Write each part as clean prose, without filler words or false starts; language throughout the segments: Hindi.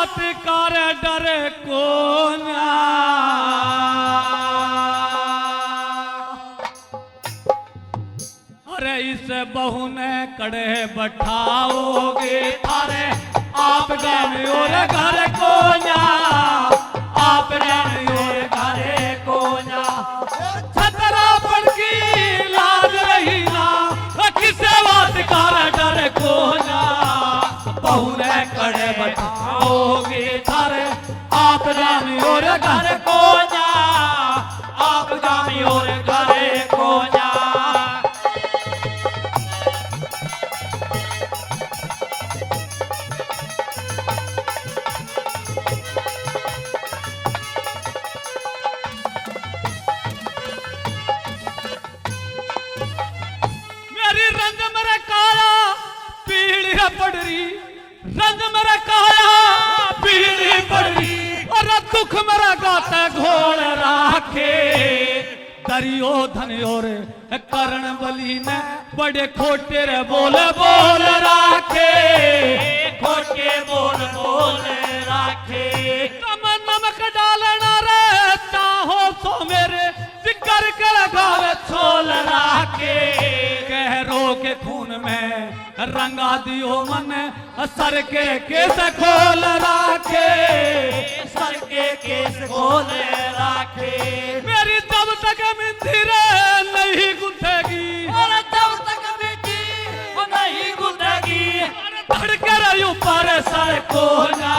बात कर डर को ना। अरे इस बहू ने कड़े बैठाओगे थारे आप गाने और घर को ना, आप गाने और घर को ना। छतरा पर की लाज रही ना, किसे बात कर डर को ना। बहू ने कड़े बैठाओगे थारे आप गाने और घर को ना, आप गाने और घर को ना। रंग मेरा काया पीढ़ी पड़ रही, रंग मेरा काया पीढ़ी पड़ रही। और दुख मेरा गाता घोड़ राखे। दरियो धन और करण बली ने बड़े खोटे रे बोल बोल राखे, खोटे बोल बोल राखे। नम नमक डालना रे चाहो सो मेरे जिगर के लगावे छोल राखे। कहरों के खून में रंगा दियो मन सर के केस खोल राखे, सर के केस खोल राखे। मेरी जब तक मिंदिरे नहीं गुंथेगी, और जब तक मिट्टी नहीं गुंथेगी, धड़के रही ऊपर सर को ना।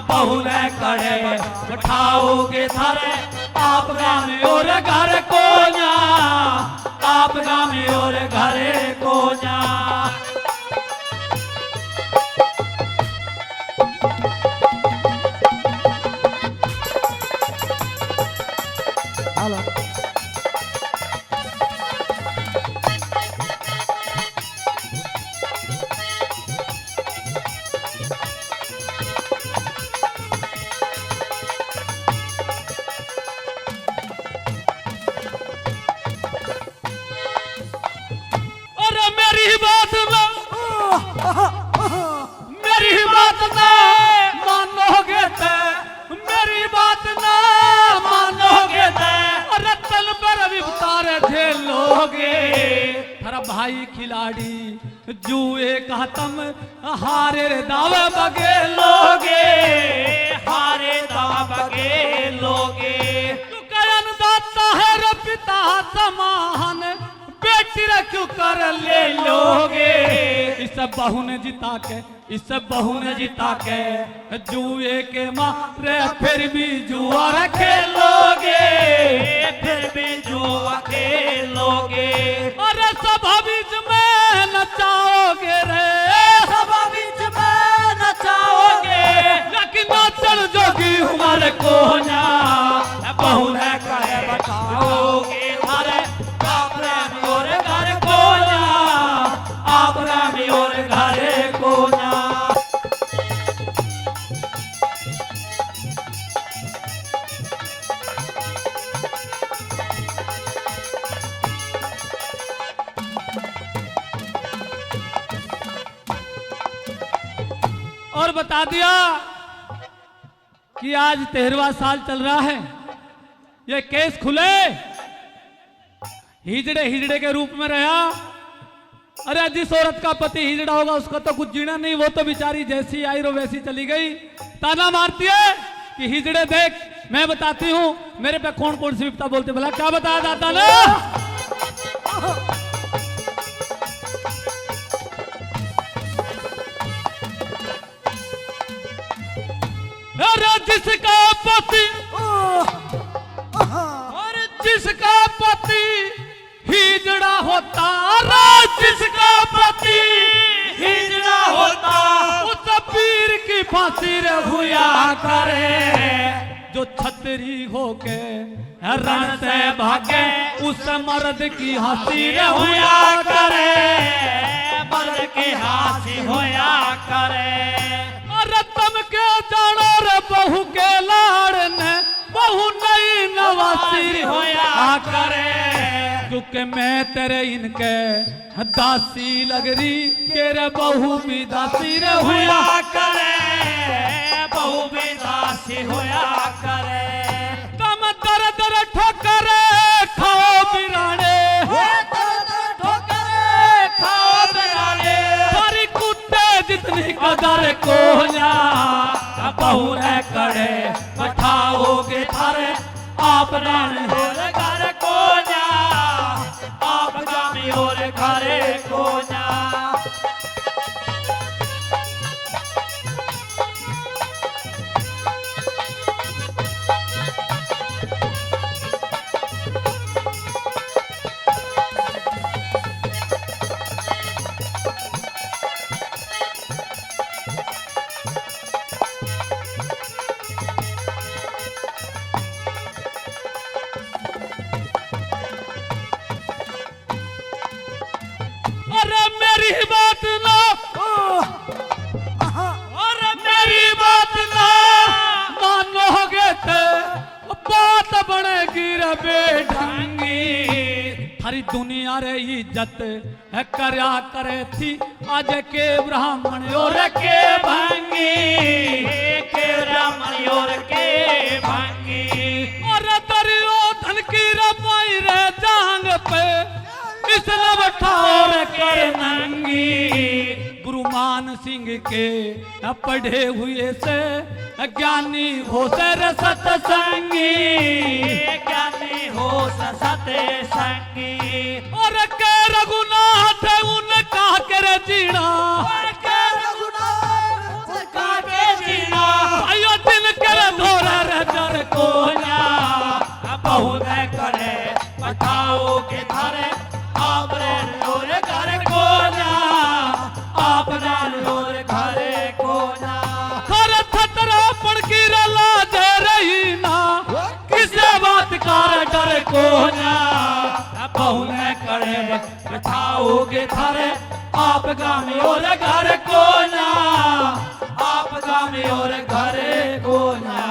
बहू ने कड़े उठाओगे थारे आप गाने और घर को ना, आप गाने और घर को ना। मेरी बात ना मानोगे ते, मेरी बात ना मानोगे ते, और तल पर भी उतारे झेलोगे। थारा भाई खिलाड़ी जुए का तम हारे दावे बगे लोगे, हारे दावे बगे लोगे। तू कयन दाता है रे पिता समान, बेटी रे क्यों कर ले लोगे। इस बहू ने जिता के, इस बहू ने जिता के जुए के मारे फिर भी जुआ खेलोगे, फिर भी जुआ खेलोगे। अरे सभा बीच में नचाओगे रे, सभा बीच में नचाओगे, लेकिन नाचल जोगी हमारे को ना। बहू ने कहे बताओगे थारे आप रानी और घर को ना, आप रानी और घर को ना। और बता दिया कि आज 13वां साल चल रहा है, ये केस खुले हिजड़े हिजड़े के रूप में रहा। अरे जिस औरत का पति हिजड़ा होगा उसका तो कुछ जीना नहीं, वो तो बेचारी जैसी आई रो वैसी चली गई। ताना मारती है कि हिजड़े देख। मैं बताती हूँ मेरे पे कौन कौन सी विपता बोलते, भला क्या बताया जाता ना। अरे जिसका पति, और जिसका पति हिजड़ा होता, जिसका पति हिजड़ा होता, उस पीर की फांसी रे हुआ करे। जो छतरी होके रण से भागे उस मर्द की हंसी रे हुआ करे, मर्द की हंसी हुआ करे। और तम के जानो रे बहू के लाड़ ने बहू नई नवासी होया करे। क्योंकि मैं तेरे इनके दासी लग रही, तेरे बहू भी दासी रे हुआ करे, डर को ना बहू ने करे बैठाओगे थारे आप रान और घर को ना आप गामी और घरे को ना अरे मेरी बात ना अरे मेरी बात ना मानोगे तो बात बनेगी रे बेढंगी हरी दुनिया रे इज्जत है करया करे थी आज के ब्राह्मण और के भंगी के ब्राह्मण और के भंगी और दरियो धन की रपाई रे जांग पे इसने बैठाओ रे कर नंगी गुरु मान सिंह के पढ़े हुए से ज्ञानी हो से रे सत्संगी ज्ञानी हो सत्संगी और के रघुनाथ उनका कर जीना और के रघुनाथ उनका के जीना आयो दिन कर धोरा रे डर को ना बहू ने करे बैठाओ के थारे आप रे और घर को ना आप जान और घरे को ना खर थतरा पड़ की रला दे रही ना किसे बात का डर को ना बहू ने करे बैठाओगे थारे आप गामी और घर को ना आप गामी और घरे को ना